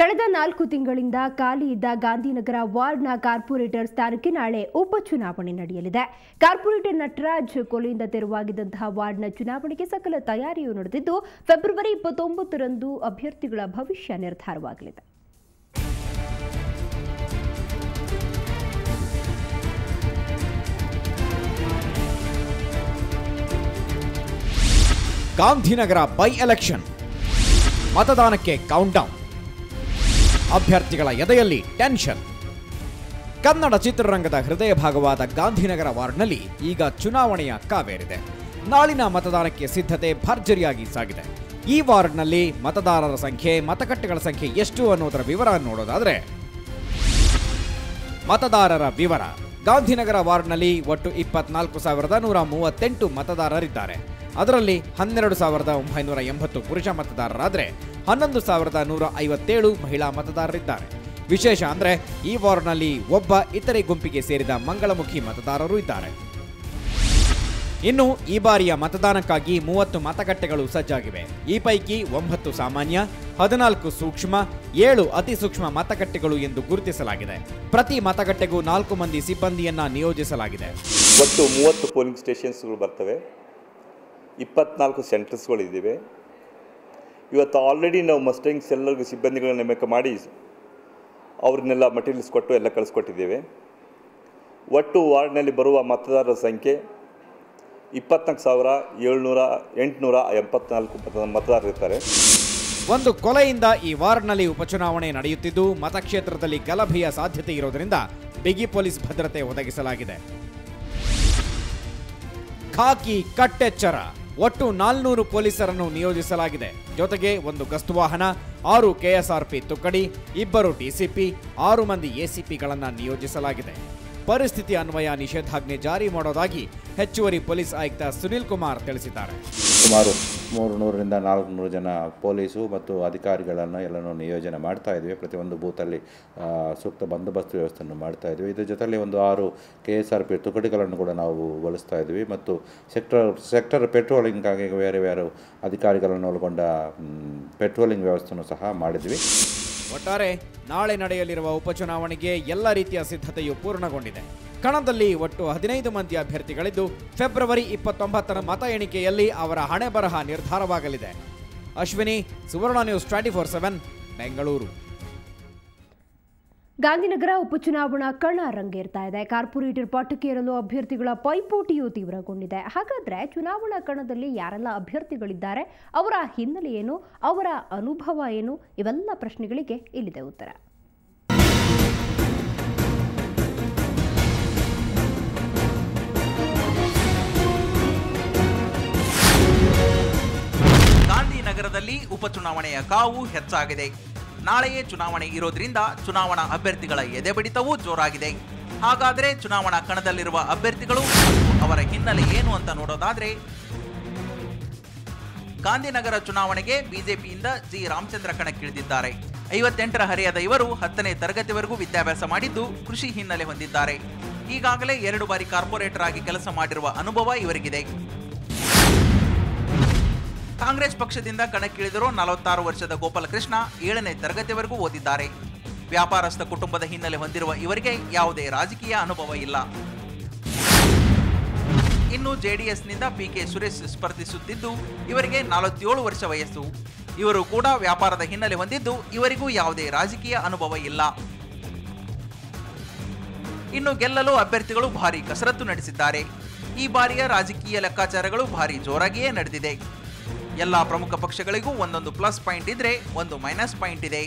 ಕಳೆದ 4 ತಿಂಗಳಿಂದ ಖಾಲಿ ಇದ್ದ ಗಾಂಧಿನಗರ ವಾರ್ಡ್ನ ಕಾರ್ಪೊರೇಟರ್ ಸ್ಥಾನಕ್ಕೆ ನಾಳೆ ಉಪಚುನಾವಣೆ ನಡೆಯಲಿದೆ. ಕಾರ್ಪೊರೇಟರ್ ನಟರಾಜ್ ಕೊಲೆಯಿಂದ ತೆರವಾಗಿದ್ದಂತಹ ವಾರ್ಡ್ನ ಚುನಾವಣೆಗೆ ಸಕಲ ತಯಾರಿಯೂ ನಡೆದಿದ್ದು, ಫೆಬ್ರವರಿ 29ರಂದು ಅಭ್ಯರ್ಥಿಗಳ ಭವಿಷ್ಯ ನಿರ್ಧಾರವಾಗಲಿದೆ. ಗಾಂಧಿನಗರ ಬೈ ಎಲೆಕ್ಷನ್ ಮತದಾನಕ್ಕೆ ಕೌಂಟ್ಡೌನ್. ಅಭ್ಯರ್ಥಿಗಳ ಎದೆಯಲ್ಲಿ ಟೆನ್ಷನ್. ಕನ್ನಡ ಚಿತ್ರರಂಗದ ಹೃದಯ ಭಾಗವಾದ ಗಾಂಧಿನಗರ ವಾರ್ಡ್ನಲ್ಲಿ ಈಗ ಚುನಾವಣೆಯ ಕಾವೇರಿದೆ. ನಾಳಿನ ಮತದಾನಕ್ಕೆ ಸಿದ್ಧತೆ ಭರ್ಜರಿಯಾಗಿ ಸಾಗಿದೆ. ಈ ವಾರ್ಡ್ನಲ್ಲಿ ಮತದಾರರ ಸಂಖ್ಯೆ, ಮತಗಟ್ಟೆಗಳ ಸಂಖ್ಯೆ ಎಷ್ಟು ಅನ್ನೋದರ ವಿವರ ನೋಡೋದಾದ್ರೆ, ಮತದಾರರ ವಿವರ. ಗಾಂಧಿನಗರ ವಾರ್ಡ್ನಲ್ಲಿ ಒಟ್ಟು 24,138 ಮತದಾರರಿದ್ದಾರೆ. ಅದರಲ್ಲಿ 12,980 ಪುರುಷ ಮತದಾರರಾದರೆ 11,157 ಮಹಿಳಾ ಮತದಾರರಿದ್ದಾರೆ. ವಿಶೇಷ ಅಂದರೆ ಈ ವಾರ್ಡ್ನಲ್ಲಿ ಒಬ್ಬ ಇತರೆ ಗುಂಪಿಗೆ ಸೇರಿದ ಮಂಗಳಮುಖಿ ಮತದಾರರು ಇದ್ದಾರೆ. ಇನ್ನು ಈ ಬಾರಿಯ ಮತದಾನಕ್ಕಾಗಿ 30 ಮತಗಟ್ಟೆಗಳು ಸಜ್ಜಾಗಿವೆ. ಈ ಪೈಕಿ 9 ಸಾಮಾನ್ಯ, 14 ಸೂಕ್ಷ್ಮ, 7 ಅತಿ ಸೂಕ್ಷ್ಮ ಮತಗಟ್ಟೆಗಳು ಎಂದು ಗುರುತಿಸಲಾಗಿದೆ. ಪ್ರತಿ ಮತಗಟ್ಟೆಗೂ 4 ಮಂದಿ ಸಿಬ್ಬಂದಿಯನ್ನ ನಿಯೋಜಿಸಲಾಗಿದೆ. ಒಟ್ಟು 30 ಪೋಲಿಂಗ್ ಸ್ಟೇಷನ್ಸ್ಗಳು ಬರ್ತವೆ, 24 ಸೆಂಟರ್ಸ್ಗಳಿದ್ದಾವೆ. ಇವತ್ತು ಆಲ್ರೆಡಿ ನಾವು ಮಸ್ಟರಿಂಗ್ಸ್ ಎಲ್ಲರಿಗೂ ಸಿಬ್ಬಂದಿಗಳನ್ನ ನೇಮಕ ಮಾಡಿ ಅವ್ರನ್ನೆಲ್ಲ ಮಟೀರಿಯಲ್ಸ್ ಕೊಟ್ಟು ಎಲ್ಲ ಕಳಿಸ್ಕೊಟ್ಟಿದ್ದೇವೆ. ಒಟ್ಟು ವಾರ್ಡ್ನಲ್ಲಿ ಬರುವ ಮತದಾರರ ಸಂಖ್ಯೆ 24,884 ಮತದಾರರಿರ್ತಾರೆ. ಒಂದು ಕೊಲೆಯಿಂದ ಈ ವಾರ್ಡ್ನಲ್ಲಿ ಉಪಚುನಾವಣೆ ನಡೆಯುತ್ತಿದ್ದು, ಮತಕ್ಷೇತ್ರದಲ್ಲಿ ಗಲಭೆಯ ಸಾಧ್ಯತೆ ಇರೋದರಿಂದ ಬಿಗಿ ಪೊಲೀಸ್ ಭದ್ರತೆ ಒದಗಿಸಲಾಗಿದೆ. ಖಾಕಿ ಕಟ್ಟೆಚ್ಚರ. ಒಟ್ಟು 400 ಪೊಲೀಸರನ್ನು ನಿಯೋಜಿಸಲಾಗಿದೆ. ಜೊತೆಗೆ 1 ಗಸ್ತು ವಾಹನ, 6 ಕೆಎಸ್ಆರ್ಪಿ ತುಕಡಿ, 2 ಡಿಸಿಪಿ, 6 ಮಂದಿ ಎಸಿಪಿಗಳನ್ನು ನಿಯೋಜಿಸಲಾಗಿದೆ. ಪರಿಸ್ಥಿತಿ ಅನ್ವಯ ನಿಷೇಧಾಜ್ಞೆ ಜಾರಿ ಮಾಡೋದಾಗಿ ಹೆಚ್ಚುವರಿ ಪೊಲೀಸ್ ಆಯುಕ್ತ ಸುನಿಲ್ ಕುಮಾರ್ ತಿಳಿಸಿದ್ದಾರೆ. ಸುಮಾರು 300ರಿಂದ 400 ಜನ ಪೊಲೀಸು ಮತ್ತು ಅಧಿಕಾರಿಗಳನ್ನು ಎಲ್ಲನೂ ನಿಯೋಜನೆ ಮಾಡ್ತಾ ಇದ್ವಿ. ಪ್ರತಿಯೊಂದು ಬೂತಲ್ಲಿ ಸೂಕ್ತ ಬಂದೋಬಸ್ತ್ ವ್ಯವಸ್ಥೆಯನ್ನು ಮಾಡ್ತಾ ಇದ್ವಿ. ಇದ್ರ ಜೊತೆಯಲ್ಲಿ 6 KSRP ತುಕಡಿಗಳನ್ನು ಕೂಡ ನಾವು ಬಳಸ್ತಾ ಇದ್ವಿ ಮತ್ತು ಸೆಕ್ಟರ್ ಪೆಟ್ರೋಲಿಂಗ್ಗಾಗಿ ಬೇರೆ ಅಧಿಕಾರಿಗಳನ್ನು ಒಳಗೊಂಡ ಪೆಟ್ರೋಲಿಂಗ್ ವ್ಯವಸ್ಥೆಯನ್ನು ಸಹ ಮಾಡಿದ್ವಿ. ಒಟ್ಟಾರೆ ನಾಳೆ ನಡೆಯಲಿರುವ ಉಪಚುನಾವಣೆಗೆ ಎಲ್ಲ ರೀತಿಯ ಸಿದ್ಧತೆಯು ಪೂರ್ಣಗೊಂಡಿದೆ. ಕಣದಲ್ಲಿ ಒಟ್ಟು 15 ಮಂದಿ ಅಭ್ಯರ್ಥಿಗಳಿದ್ದು, ಫೆಬ್ರವರಿ 29ರ ಮತ ಎಣಿಕೆಯಲ್ಲಿ ಅವರ ಹಣೆ ಬರಹ ನಿರ್ಧಾರವಾಗಲಿದೆ. ಅಶ್ವಿನಿ, ಸುವರ್ಣ ನ್ಯೂಸ್ 24/7, ಬೆಂಗಳೂರು. ಗಾಂಧಿನಗರ ಉಪಚುನಾವಣಾ ಕಣ ರಂಗೇರ್ತಾ ಇದೆ. ಕಾರ್ಪೊರೇಟರ್ ಪಟ್ಟಕ್ಕೇರಲು ಅಭ್ಯರ್ಥಿಗಳ ಪೈಪೋಟಿಯೂ ತೀವ್ರಗೊಂಡಿದೆ. ಹಾಗಾದ್ರೆ ಚುನಾವಣಾ ಕಣದಲ್ಲಿ ಯಾರೆಲ್ಲ ಅಭ್ಯರ್ಥಿಗಳಿದ್ದಾರೆ, ಅವರ ಹಿನ್ನೆಲೆ ಏನು, ಅವರ ಅನುಭವ ಏನು, ಇವೆಲ್ಲ ಪ್ರಶ್ನೆಗಳಿಗೆ ಇಲ್ಲಿದೆ ಉತ್ತರ. ಗಾಂಧಿನಗರದಲ್ಲಿ ಉಪಚುನಾವಣೆಯ ಕಾವು ಹೆಚ್ಚಾಗಿದೆ. ನಾಳೆಯೇ ಚುನಾವಣೆ ಇರೋದ್ರಿಂದ ಚುನಾವಣಾ ಅಭ್ಯರ್ಥಿಗಳ ಎದೆಬಡಿತವೂ ಜೋರಾಗಿದೆ. ಹಾಗಾದರೆ ಚುನಾವಣಾ ಕಣದಲ್ಲಿರುವ ಅಭ್ಯರ್ಥಿಗಳು ಅವರ ಹಿನ್ನೆಲೆ ಏನು ಅಂತ ನೋಡೋದಾದ್ರೆ, ಗಾಂಧಿನಗರ ಚುನಾವಣೆಗೆ ಬಿಜೆಪಿಯಿಂದ ಜಿ ರಾಮಚಂದ್ರ ಕಣಕ್ಕಿಳಿದಿದ್ದಾರೆ. 58ರ ಹರೆಯದ ಇವರು 10ನೇ ತರಗತಿವರೆಗೂ ವಿದ್ಯಾಭ್ಯಾಸ ಮಾಡಿದ್ದು, ಕೃಷಿ ಹಿನ್ನೆಲೆ ಹೊಂದಿದ್ದಾರೆ. ಈಗಾಗಲೇ 2 ಬಾರಿ ಕಾರ್ಪೊರೇಟರ್ ಆಗಿ ಕೆಲಸ ಮಾಡಿರುವ ಅನುಭವ ಇವರಿಗಿದೆ. ಕಾಂಗ್ರೆಸ್ ಪಕ್ಷದಿಂದ ಕಣಕ್ಕಿಳಿದಿರೋ 46 ವರ್ಷದ ಗೋಪಾಲಕೃಷ್ಣ 7ನೇ ತರಗತಿವರೆಗೂ ಓದಿದ್ದಾರೆ. ವ್ಯಾಪಾರಸ್ಥ ಕುಟುಂಬದ ಹಿನ್ನೆಲೆ ಹೊಂದಿರುವ ಇವರಿಗೆ ಯಾವುದೇ ರಾಜಕೀಯ ಅನುಭವ ಇಲ್ಲ. ಇನ್ನು ಜೆಡಿಎಸ್ನಿಂದ PK ಸುರೇಶ್ ಸ್ಪರ್ಧಿಸುತ್ತಿದ್ದು, ಇವರಿಗೆ 47 ವರ್ಷ ವಯಸ್ಸು. ಇವರು ಕೂಡ ವ್ಯಾಪಾರದ ಹಿನ್ನೆಲೆ ಹೊಂದಿದ್ದು, ಇವರಿಗೂ ಯಾವುದೇ ರಾಜಕೀಯ ಅನುಭವ ಇಲ್ಲ. ಇನ್ನು ಗೆಲ್ಲಲು ಅಭ್ಯರ್ಥಿಗಳು ಭಾರಿ ಕಸರತ್ತು ನಡೆಸಿದ್ದಾರೆ. ಈ ಬಾರಿಯ ರಾಜಕೀಯ ಲೆಕ್ಕಾಚಾರಗಳು ಭಾರಿ ಜೋರಾಗಿಯೇ ನಡೆದಿದೆ. ಎಲ್ಲ ಪ್ರಮುಖ ಪಕ್ಷಗಳಿಗೂ ಒಂದೊಂದು ಪ್ಲಸ್ ಪಾಯಿಂಟ್ ಇದ್ರೆ, ಒಂದು ಮೈನಸ್ ಪಾಯಿಂಟ್ ಇದೆ.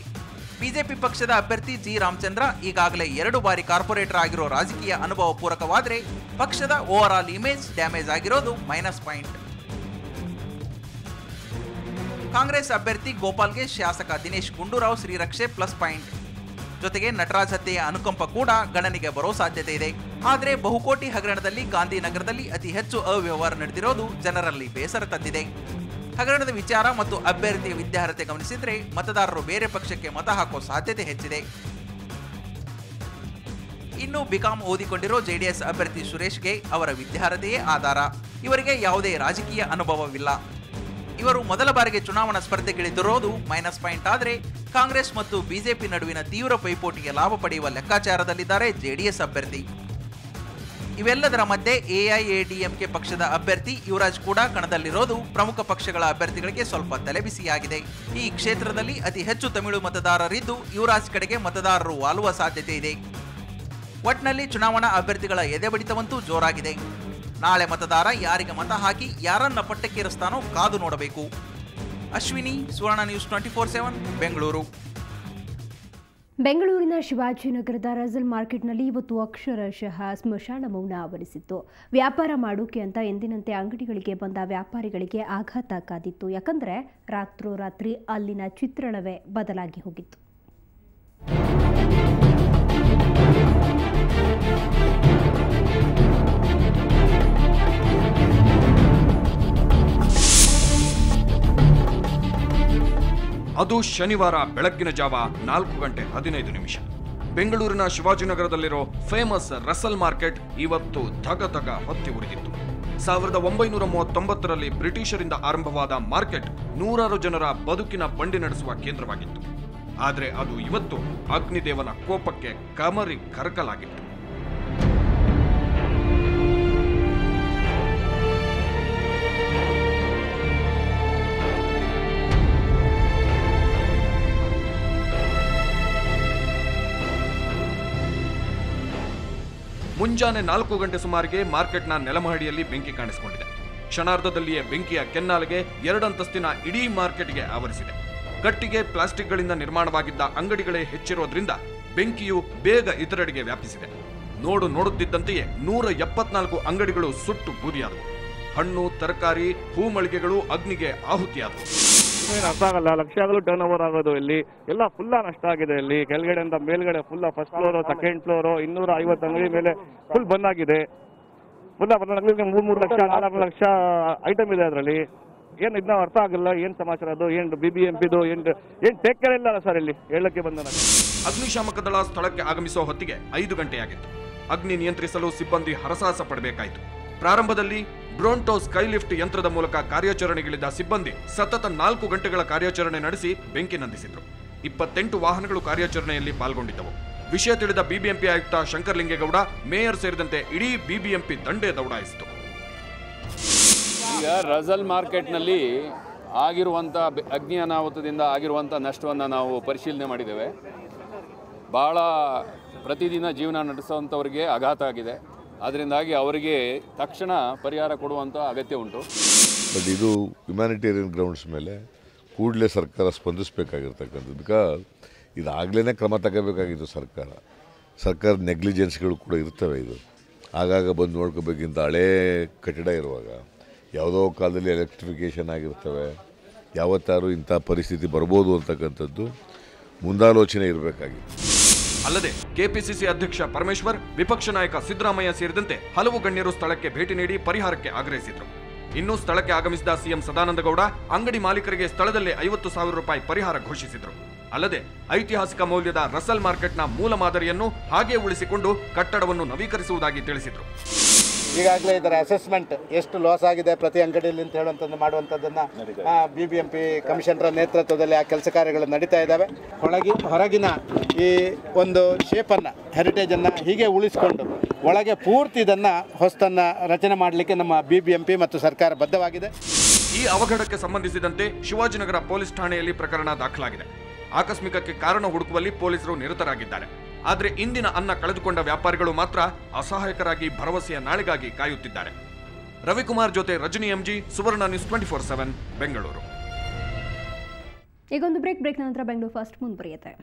ಬಿಜೆಪಿ ಪಕ್ಷದ ಅಭ್ಯರ್ಥಿ ಜಿ ರಾಮಚಂದ್ರ ಈಗಾಗಲೇ 2 ಬಾರಿ ಕಾರ್ಪೊರೇಟರ್ ಆಗಿರೋ ರಾಜಕೀಯ ಅನುಭವ ಪೂರಕವಾದರೆ, ಪಕ್ಷದ ಓವರ್ ಆಲ್ ಇಮೇಜ್ ಡ್ಯಾಮೇಜ್ ಆಗಿರೋದು ಮೈನಸ್ ಪಾಯಿಂಟ್. ಕಾಂಗ್ರೆಸ್ ಅಭ್ಯರ್ಥಿ ಗೋಪಾಲ್ಗೆ ಶಾಸಕ ದಿನೇಶ್ ಗುಂಡೂರಾವ್ ಶ್ರೀರಕ್ಷೆ ಪ್ಲಸ್ ಪಾಯಿಂಟ್. ಜೊತೆಗೆ ನಟರಾಜ್ ಹತ್ಯೆಯ ಅನುಕಂಪ ಕೂಡ ಗಣನೆಗೆ ಬರೋ ಸಾಧ್ಯತೆ ಇದೆ. ಆದರೆ ಬಹುಕೋಟಿ ಹಗರಣದಲ್ಲಿ ಗಾಂಧಿನಗರದಲ್ಲಿ ಅತಿ ಹೆಚ್ಚು ಅವ್ಯವಹಾರ ನಡೆದಿರೋದು ಜನರಲ್ಲಿ ಬೇಸರ ತಂದಿದೆ. ಹಗರಣದ ವಿಚಾರ ಮತ್ತು ಅಭ್ಯರ್ಥಿಯ ವಿದ್ಯಾರ್ಹತೆ ಗಮನಿಸಿದ್ರೆ, ಮತದಾರರು ಬೇರೆ ಪಕ್ಷಕ್ಕೆ ಮತ ಹಾಕುವ ಸಾಧ್ಯತೆ ಹೆಚ್ಚಿದೆ. ಇನ್ನು ಬಿಕಾಂ ಓದಿಕೊಂಡಿರೋ ಜೆಡಿಎಸ್ ಅಭ್ಯರ್ಥಿ ಸುರೇಶ್ಗೆ ಅವರ ವಿದ್ಯಾರ್ಹತೆಯೇ ಆಧಾರ. ಇವರಿಗೆ ಯಾವುದೇ ರಾಜಕೀಯ ಅನುಭವವಿಲ್ಲ. ಇವರು ಮೊದಲ ಬಾರಿಗೆ ಚುನಾವಣಾ ಸ್ಪರ್ಧೆಗಿಳಿದಿರೋದು ಮೈನಸ್ ಪಾಯಿಂಟ್ ಆದರೆ ಕಾಂಗ್ರೆಸ್ ಮತ್ತು ಬಿಜೆಪಿ ನಡುವಿನ ತೀವ್ರ ಪೈಪೋಟಿಗೆ ಲಾಭ ಪಡೆಯುವ ಲೆಕ್ಕಾಚಾರದಲ್ಲಿದ್ದಾರೆ ಜೆಡಿಎಸ್ ಅಭ್ಯರ್ಥಿ. ಇವೆಲ್ಲದರ ಮಧ್ಯೆ ಎಐಎಡಿಎಂಕೆ ಪಕ್ಷದ ಅಭ್ಯರ್ಥಿ ಯುವರಾಜ್ ಕೂಡ ಕಣದಲ್ಲಿರೋದು ಪ್ರಮುಖ ಪಕ್ಷಗಳ ಅಭ್ಯರ್ಥಿಗಳಿಗೆ ಸ್ವಲ್ಪ ತಲೆಬಿಸಿಯಾಗಿದೆ. ಈ ಕ್ಷೇತ್ರದಲ್ಲಿ ಅತಿ ಹೆಚ್ಚು ತಮಿಳು ಮತದಾರರಿದ್ದು ಯುವರಾಜ್ ಕಡೆಗೆ ಮತದಾರರು ವಾಲುವ ಸಾಧ್ಯತೆ ಇದೆ. ಒಟ್ನಲ್ಲಿ ಚುನಾವಣಾ ಅಭ್ಯರ್ಥಿಗಳ ಎದೆಬಡಿತವಂತೂ ಜೋರಾಗಿದೆ. ನಾಳೆ ಮತದಾರ ಯಾರಿಗೆ ಮತ ಹಾಕಿ ಯಾರನ್ನ ಪಟ್ಟಕ್ಕೇರಿಸ್ತಾನೋ ಕಾದು ನೋಡಬೇಕು. ಅಶ್ವಿನಿ, ಸುವರ್ಣ ನ್ಯೂಸ್ 24/7 ಬೆಂಗಳೂರು. ಬೆಂಗಳೂರಿನ ಶಿವಾಜಿನಗರದ ರಜಲ್ ಮಾರ್ಕೆಟ್ನಲ್ಲಿ ಇವತ್ತು ಅಕ್ಷರಶಃ ಸ್ಮಶಾನ ಮೌನ ಆವರಿಸಿತ್ತು. ವ್ಯಾಪಾರ ಮಾಡೋಕೆ ಅಂತ ಎಂದಿನಂತೆ ಅಂಗಡಿಗಳಿಗೆ ಬಂದ ವ್ಯಾಪಾರಿಗಳಿಗೆ ಆಘಾತ ಕಾದಿತ್ತು. ಯಾಕಂದರೆ ರಾತ್ರೋರಾತ್ರಿ ಅಲ್ಲಿನ ಚಿತ್ರಣವೇ ಬದಲಾಗಿ ಹೋಗಿತ್ತು. ಅದು ಶನಿವಾರ ಬೆಳಗ್ಗಿನ ಜಾವ 4:15 ಬೆಂಗಳೂರಿನ ಶಿವಾಜಿನಗರದಲ್ಲಿರೋ ಫೇಮಸ್ ರಸಲ್ ಮಾರ್ಕೆಟ್ ಇವತ್ತು ಧಗಧಗ ಹೊತ್ತಿ ಉರಿದಿತ್ತು. 1939ರಲ್ಲಿ ಬ್ರಿಟಿಷರಿಂದ ಆರಂಭವಾದ ಮಾರ್ಕೆಟ್ ನೂರಾರು ಜನರ ಬದುಕಿನ ಬಂಡಿ ನಡೆಸುವ ಕೇಂದ್ರವಾಗಿತ್ತು. ಆದರೆ ಅದು ಇವತ್ತು ಅಗ್ನಿದೇವನ ಕೋಪಕ್ಕೆ ಕಮರಿ ಕರಕಲಾಗಿತ್ತು. ಮುಂಜಾನೆ 4 ಗಂಟೆ ಸುಮಾರಿಗೆ ಮಾರ್ಕೆಟ್ನ ನೆಲಮಹಡಿಯಲ್ಲಿ ಬೆಂಕಿ ಕಾಣಿಸಿಕೊಂಡಿದೆ. ಕ್ಷಣಾರ್ಧದಲ್ಲಿಯೇ ಬೆಂಕಿಯ ಕೆನ್ನಾಲಿಗೆ 2 ಅಂತಸ್ತಿನ ಇಡೀ ಮಾರ್ಕೆಟ್ಗೆ ಆವರಿಸಿದೆ. ಕಟ್ಟಿಗೆ, ಪ್ಲಾಸ್ಟಿಕ್ಗಳಿಂದ ನಿರ್ಮಾಣವಾಗಿದ್ದ ಅಂಗಡಿಗಳೇ ಹೆಚ್ಚಿರೋದ್ರಿಂದ ಬೆಂಕಿಯು ಬೇಗ ಇತರೆಡೆಗೆ ವ್ಯಾಪಿಸಿದೆ. ನೋಡುತ್ತಿದ್ದಂತೆಯೇ 174 ಅಂಗಡಿಗಳು ಸುಟ್ಟು ಬೂದಿಯಾದವು. ಹಣ್ಣು, ತರಕಾರಿ, ಹೂಮಳಿಗೆಗಳು ಅಗ್ನಿಗೆ ಆಹುತಿಯಾದವು. ಅರ್ಥ ಆಗಲ್ಲ, ಲಕ್ಷ ಆಗಲು ಟರ್ನ್ ಓವರ್ ಆಗೋದು. ಇಲ್ಲಿ ಎಲ್ಲ ಫುಲ್ಲ ನಷ್ಟ ಆಗಿದೆ. ಇಲ್ಲಿ ಕೆಳಗಡೆಯಿಂದ ಮೇಲ್ಗಡೆ ಫುಲ್ಲ ಫಸ್ಟ್ ಫ್ಲೋರು, ಸೆಕೆಂಡ್ ಫ್ಲೋರು 250 ಅಂಗಡಿ ಮೇಲೆ ಫುಲ್ ಬಂದ್ ಆಗಿದೆ. ಫುಲ್ಲ ಅಂಗಡಿಗೆ 3 ಲಕ್ಷ 4 ಲಕ್ಷ ಐಟಮ್ ಇದೆ ಅದರಲ್ಲಿ. ಏನು ಇದನ್ನ ಅರ್ಥ ಆಗಿಲ್ಲ. ಏನ್ ಸಮಾಚಾರ ಅದು? ಏನು BBMPದು ಏನ್ ಟೇಕ್ ಕೇರ್ ಇಲ್ಲ ಸರ್ ಇಲ್ಲಿ ಹೇಳಕ್ಕೆ ಬಂದ. ಅಗ್ನಿಶಾಮಕ ದಳ ಸ್ಥಳಕ್ಕೆ ಆಗಮಿಸೋ ಹೊತ್ತಿಗೆ 5 ಗಂಟೆಯಾಗಿತ್ತು. ಅಗ್ನಿ ನಿಯಂತ್ರಿಸಲು ಸಿಬ್ಬಂದಿ ಹರಸಾಹಸ ಪಡಬೇಕಾಯಿತು. ಪ್ರಾರಂಭದಲ್ಲಿ ಬ್ರೋಂಟೋ ಸ್ಕೈಲಿಫ್ಟ್ ಯಂತ್ರದ ಮೂಲಕ ಕಾರ್ಯಾಚರಣೆಗಿಳಿದ ಸಿಬ್ಬಂದಿ ಸತತ 4 ಗಂಟೆಗಳ ಕಾರ್ಯಾಚರಣೆ ನಡೆಸಿ ಬೆಂಕಿ ನಂದಿಸಿದ್ರು. 28 ವಾಹನಗಳು ಕಾರ್ಯಾಚರಣೆಯಲ್ಲಿ ಪಾಲ್ಗೊಂಡಿದ್ದವು. ವಿಷಯ ತಿಳಿದ ಬಿಬಿಎಂಪಿ ಆಯುಕ್ತ ಶಂಕರಲಿಂಗೇಗೌಡ, ಮೇಯರ್ ಸೇರಿದಂತೆ ಇಡೀ ಬಿಬಿಎಂಪಿ ದಂಡೆ ದೌಡಾಯಿಸಿತು. ಈಗ ರಜಲ್ ಮಾರ್ಕೆಟ್ನಲ್ಲಿ ಆಗಿರುವಂಥ ಅಗ್ನಿ ಅನಾಹುತದಿಂದ ಆಗಿರುವಂಥ ನಷ್ಟವನ್ನು ನಾವು ಪರಿಶೀಲನೆ ಮಾಡಿದ್ದೇವೆ. ಭಾಳ ಪ್ರತಿದಿನ ಜೀವನ ನಡೆಸುವಂಥವ್ರಿಗೆ ಆಘಾತ ಆಗಿದೆ. ಅದರಿಂದಾಗಿ ಅವರಿಗೆ ತಕ್ಷಣ ಪರಿಹಾರ ಕೊಡುವಂಥ ಅಗತ್ಯ ಉಂಟು. ಬಟ್ ಇದು ಹ್ಯುಮ್ಯಾನಿಟೇರಿಯನ್ ಗ್ರೌಂಡ್ಸ್ ಮೇಲೆ ಕೂಡಲೇ ಸರ್ಕಾರ ಸ್ಪಂದಿಸಬೇಕಾಗಿರ್ತಕ್ಕಂಥದ್ದು. ಬಿಕಾಸ್ ಇದಾಗಲೇ ಕ್ರಮ ತಗೋಬೇಕಾಗಿತ್ತು ಸರ್ಕಾರ ನೆಗ್ಲಿಜೆನ್ಸ್ಗಳು ಕೂಡ ಇರ್ತವೆ. ಇದು ಆಗಾಗ ಬಂದು ನೋಡ್ಕೋಬೇಕಿಂತ ಹಳೇ ಕಟ್ಟಡ ಇರುವಾಗ ಯಾವುದೋ ಕಾಲದಲ್ಲಿ ಎಲೆಕ್ಟ್ರಿಫಿಕೇಷನ್ ಆಗಿರ್ತವೆ. ಯಾವತ್ತಾರು ಇಂಥ ಪರಿಸ್ಥಿತಿ ಬರ್ಬೋದು ಅಂತಕ್ಕಂಥದ್ದು ಮುಂದಾಲೋಚನೆ ಇರಬೇಕಾಗಿತ್ತು. ಅಲ್ಲದೆ ಕೆಪಿಸಿಸಿ ಅಧ್ಯಕ್ಷ ಪರಮೇಶ್ವರ್, ವಿಪಕ್ಷ ನಾಯಕ ಸಿದ್ದರಾಮಯ್ಯ ಸೇರಿದಂತೆ ಹಲವು ಗಣ್ಯರು ಸ್ಥಳಕ್ಕೆ ಭೇಟಿ ನೀಡಿ ಪರಿಹಾರಕ್ಕೆ ಆಗ್ರಹಿಸಿದರು. ಇನ್ನು ಸ್ಥಳಕ್ಕೆ ಆಗಮಿಸಿದ ಸಿಎಂ ಸದಾನಂದಗೌಡ ಅಂಗಡಿ ಮಾಲೀಕರಿಗೆ ಸ್ಥಳದಲ್ಲೇ 50,000 ರೂಪಾಯಿ ಪರಿಹಾರ ಘೋಷಿಸಿದರು. ಅಲ್ಲದೆ ಐತಿಹಾಸಿಕ ಮೌಲ್ಯದ ರಸಲ್ ಮಾರ್ಕೆಟ್ನ ಮೂಲ ಮಾದರಿಯನ್ನು ಹಾಗೆ ಉಳಿಸಿಕೊಂಡು ಕಟ್ಟಡವನ್ನು ನವೀಕರಿಸುವುದಾಗಿ ತಿಳಿಸಿದರು. ಈಗಾಗಲೇ ಇದರ ಅಸೆಸ್ಮೆಂಟ್ ಎಷ್ಟು ಲಾಸ್ ಆಗಿದೆ ಪ್ರತಿ ಅಂಗಡಿಯಲ್ಲಿ ಅಂತ ಹೇಳುವಂಥದ್ದು ಮಾಡುವಂಥದ್ದನ್ನು BBMP ಕಮಿಷನರ್ ನೇತೃತ್ವದಲ್ಲಿ ಆ ಕೆಲಸ ಕಾರ್ಯಗಳು ನಡೀತಾ ಇದ್ದಾವೆ. ಹೊರಗಿನ ಈ ಒಂದು ಶೇಪನ್ನು, ಹೆರಿಟೇಜನ್ನು ಹೀಗೆ ಉಳಿಸಿಕೊಂಡು ಒಳಗೆ ಪೂರ್ತಿ ಇದನ್ನು ಹೊಸತನ್ನು ರಚನೆ ಮಾಡಲಿಕ್ಕೆ ನಮ್ಮ BBMP ಮತ್ತು ಸರ್ಕಾರ ಬದ್ಧವಾಗಿದೆ. ಈ ಅವಘಡಕ್ಕೆ ಸಂಬಂಧಿಸಿದಂತೆ ಶಿವಾಜಿನಗರ ಪೊಲೀಸ್ ಠಾಣೆಯಲ್ಲಿ ಪ್ರಕರಣ ದಾಖಲಾಗಿದೆ. ಆಕಸ್ಮಿಕಕ್ಕೆ ಕಾರಣ ಹುಡುಕುವಲ್ಲಿ ಪೊಲೀಸರು ನಿರತರಾಗಿದ್ದಾರೆ. ಆದರೆ ಇಂದಿನ ಅನ್ನ ಕಳೆದುಕೊಂಡ ವ್ಯಾಪಾರಿಗಳು ಮಾತ್ರ ಅಸಹಾಯಕರಾಗಿ ಭರವಸೆಯ ನಾಳೆಗಾಗಿ ಕಾಯುತ್ತಿದ್ದಾರೆ. ರವಿಕುಮಾರ್ ಜೊತೆ ರಜನಿ MG, ಸುವರ್ಣ ನ್ಯೂಸ್ 24/7 ಬೆಂಗಳೂರು. ಈಗೊಂದು ಬ್ರೇಕ್ ನಂತರ ಬೆಂಗಳೂರು ಫಸ್ಟ್ ಮುಂದುವರಿಯುತ್ತೆ.